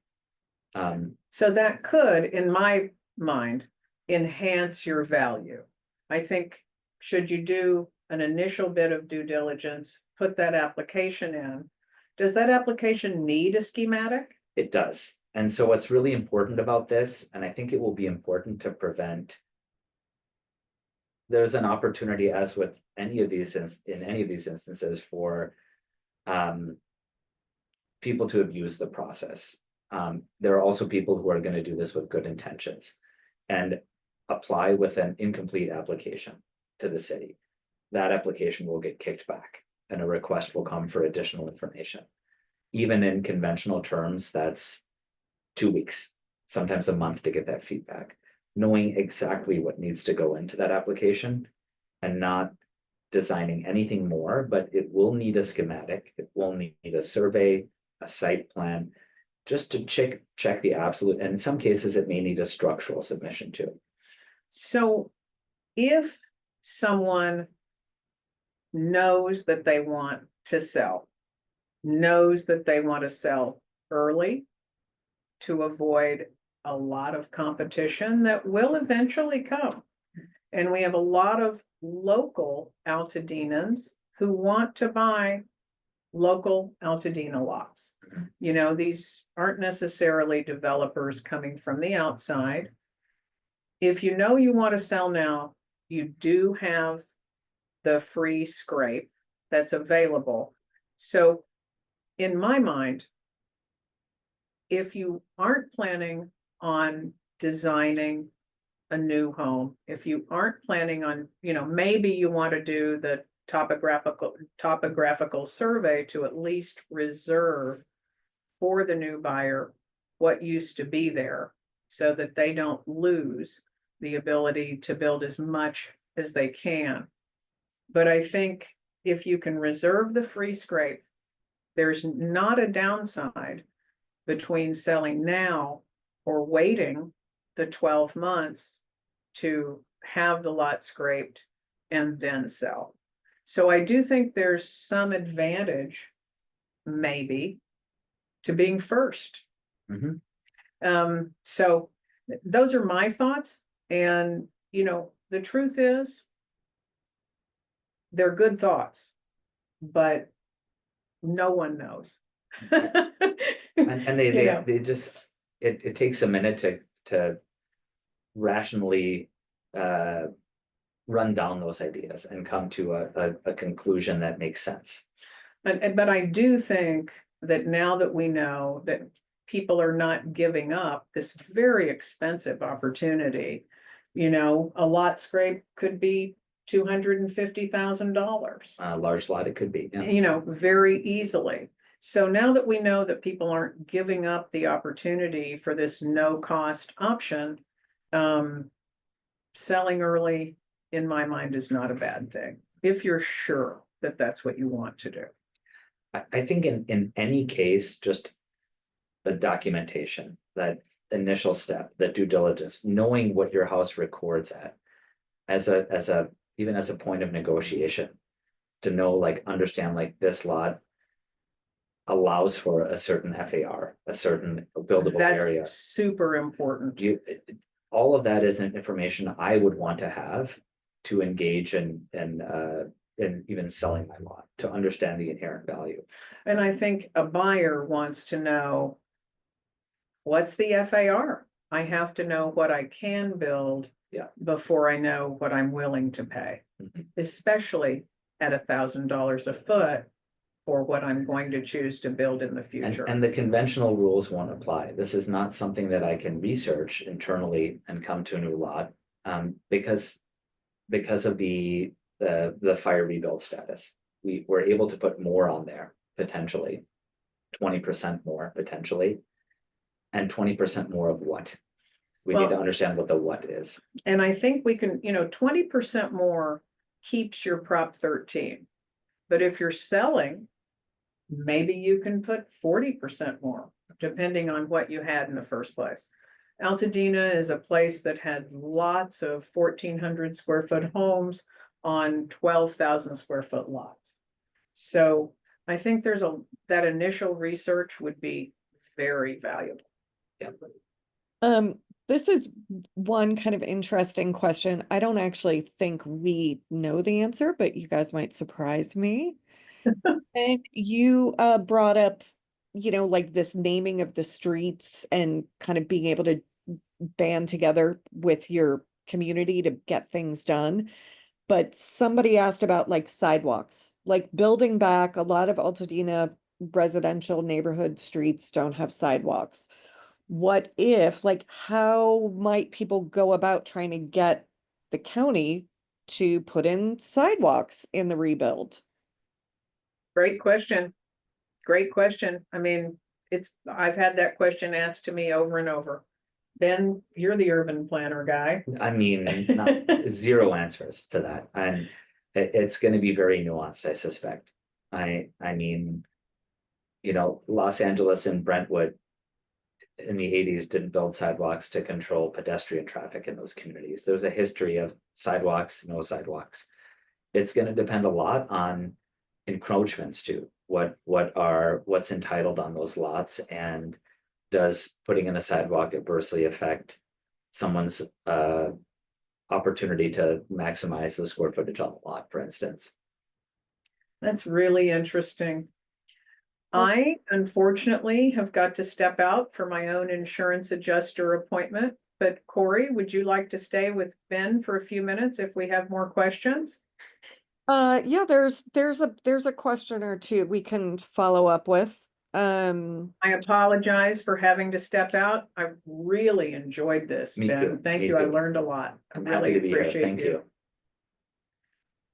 So that could, in my mind, enhance your value. I think, should you do an initial bit of due diligence, put that application in, does that application need a schematic? It does. And so what's really important about this, and I think it will be important to prevent, there's an opportunity, as with any of these in any of these instances, for people to abuse the process. There are also people who are going to do this with good intentions and apply with an incomplete application to the city. That application will get kicked back and a request will come for additional information. Even in conventional terms, that's 2 weeks, sometimes a month to get that feedback. Knowing exactly what needs to go into that application and not designing anything more, but it will need a schematic, it will need a survey, a site plan, just to check the absolute, and in some cases, it may need a structural submission too. So if someone knows that they want to sell, knows that they want to sell early to avoid a lot of competition that will eventually come. And we have a lot of local Altadenians who want to buy local Altadena lots. Mhm. You know, these aren't necessarily developers coming from the outside. If you know you want to sell now, you do have the free scrape that's available. So in my mind, if you aren't planning on designing a new home, if you aren't planning on, maybe you want to do the topographical survey to at least reserve for the new buyer what used to be there so that they don't lose the ability to build as much as they can. But I think if you can reserve the free scrape, there's not a downside between selling now or waiting the 12 months to have the lot scraped and then sell. So I do think there's some advantage, maybe, to being first. Mhm. So those are my thoughts. And, the truth is, they're good thoughts, but no one knows. And You know. they just, it takes a minute to rationally run down those ideas and come to a conclusion that makes sense. But I do think that now that we know that people are not giving up this very expensive opportunity, a lot scrape could be $250,000. A large lot it could be, yeah. Very easily. So now that we know that people aren't giving up the opportunity for this no-cost option, selling early, in my mind, is not a bad thing, if you're sure that that's what you want to do. I think in any case, just the documentation, that initial step, the due diligence, knowing what your house records at even as a point of negotiation, to know, understand, this lot allows for a certain FAR, a certain buildable area. That's super important. All of that is information I would want to have to engage in even selling my lot, to understand the inherent value. And I think a buyer wants to know, what's the FAR? I have to know what I can build before I know what I'm willing to pay, especially at $1,000 a foot for what I'm going to choose to build in the future. And the conventional rules won't apply. This is not something that I can research internally and come to a new lot, because of the fire rebuild status. We were able to put more on there, potentially 20% more potentially, and 20% more of what. We need to understand what the what is. And I think we can, 20% more keeps your Prop 13. But if you're selling, maybe you can put 40% more, depending on what you had in the first place. Altadena is a place that had lots of 1,400 square foot homes on 12,000 square foot lots. So I think that initial research would be very valuable. Yeah. This is one kind of interesting question. I don't actually think we know the answer, but you guys might surprise me. And you brought up, this naming of the streets and kind of being able to band together with your community to get things done. But somebody asked about sidewalks, building back. A lot of Altadena residential neighborhood streets don't have sidewalks. What if, like, how might people go about trying to get the county to put in sidewalks in the rebuild? Great question. Great question. I mean, I've had that question asked to me over and over. Ben, you're the urban planner guy. I mean, not zero answers to that, and it's going to be very nuanced, I suspect. I mean, Los Angeles and Brentwood in the 80s didn't build sidewalks to control pedestrian traffic in those communities. There's a history of sidewalks, no sidewalks. It's going to depend a lot on encroachments too. What's entitled on those lots, and does putting in a sidewalk adversely affect someone's opportunity to maximize the square footage on the lot, for instance? That's really interesting. I unfortunately have got to step out for my own insurance adjuster appointment, but Corey, would you like to stay with Ben for a few minutes if we have more questions? Yeah, there's a question or two we can follow up with. I apologize for having to step out. I really enjoyed this, Me Ben. too, Thank me you. I too. learned a lot. I I'm really happy to be here. appreciate Thank you.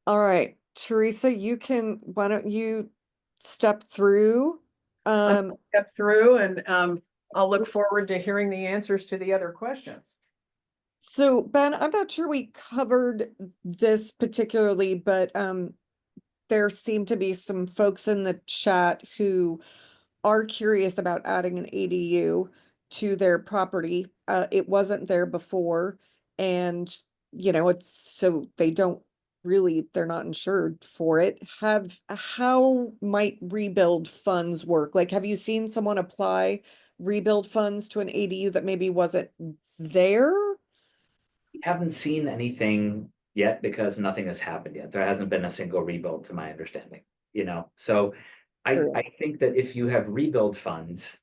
All right, Teresa, why don't you step through? Step through and I'll look forward to hearing the answers to the other questions. So Ben, I'm not sure we covered this particularly, but there seem to be some folks in the chat who are curious about adding an ADU to their property. It wasn't there before, and so they're not insured for it. How might rebuild funds work? Like, have you seen someone apply rebuild funds to an ADU that maybe wasn't there? Haven't seen anything yet because nothing has happened yet. There hasn't been a single rebuild to my understanding, So True. I think that if you have rebuild funds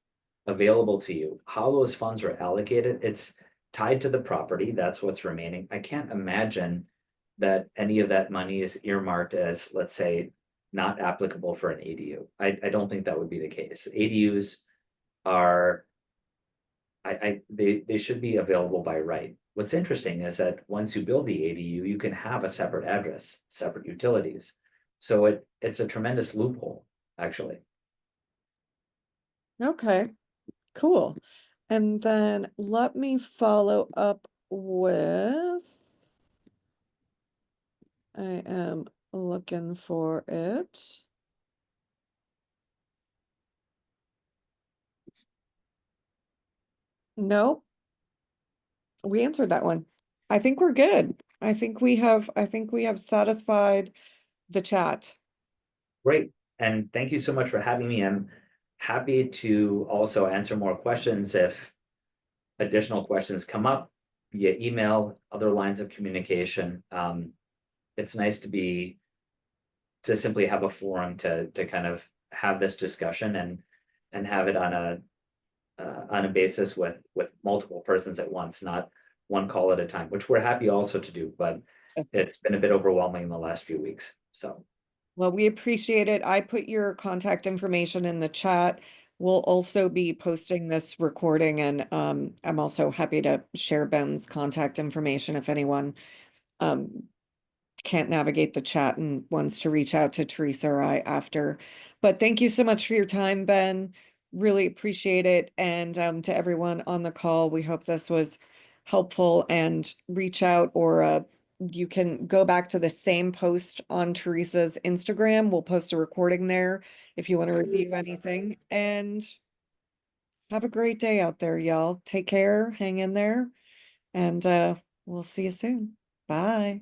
available to you, how those funds are allocated, it's tied to the property. That's what's remaining. I can't imagine that any of that money is earmarked as, let's say, not applicable for an ADU. I don't think that would be the case. ADUs are they should be available by right. What's interesting is that once you build the ADU, you can have a separate address, separate utilities. So it's a tremendous loophole, actually. Okay, cool. And then let me follow up with, I am looking for it. Nope. We answered that one. I think we're good. I think we have satisfied the chat. Great. And thank you so much for having me. I'm happy to also answer more questions if additional questions come up via email, other lines of communication. It's nice to simply have a forum to kind of have this discussion and have it on a basis with multiple persons at once, not one call at a time, which we're happy also to do, but it's been a bit overwhelming in the last few weeks. So Well, we appreciate it. I put your contact information in the chat. We'll also be posting this recording, and I'm also happy to share Ben's contact information if anyone can't navigate the chat and wants to reach out to Teresa or I after. But thank you so much for your time, Ben. Really appreciate it. And to everyone on the call, we hope this was helpful, and reach out, or you can go back to the same post on Teresa's Instagram. We'll post a recording there if you want to review anything. And have a great day out there, y'all. Take care, hang in there, and we'll see you soon. Bye.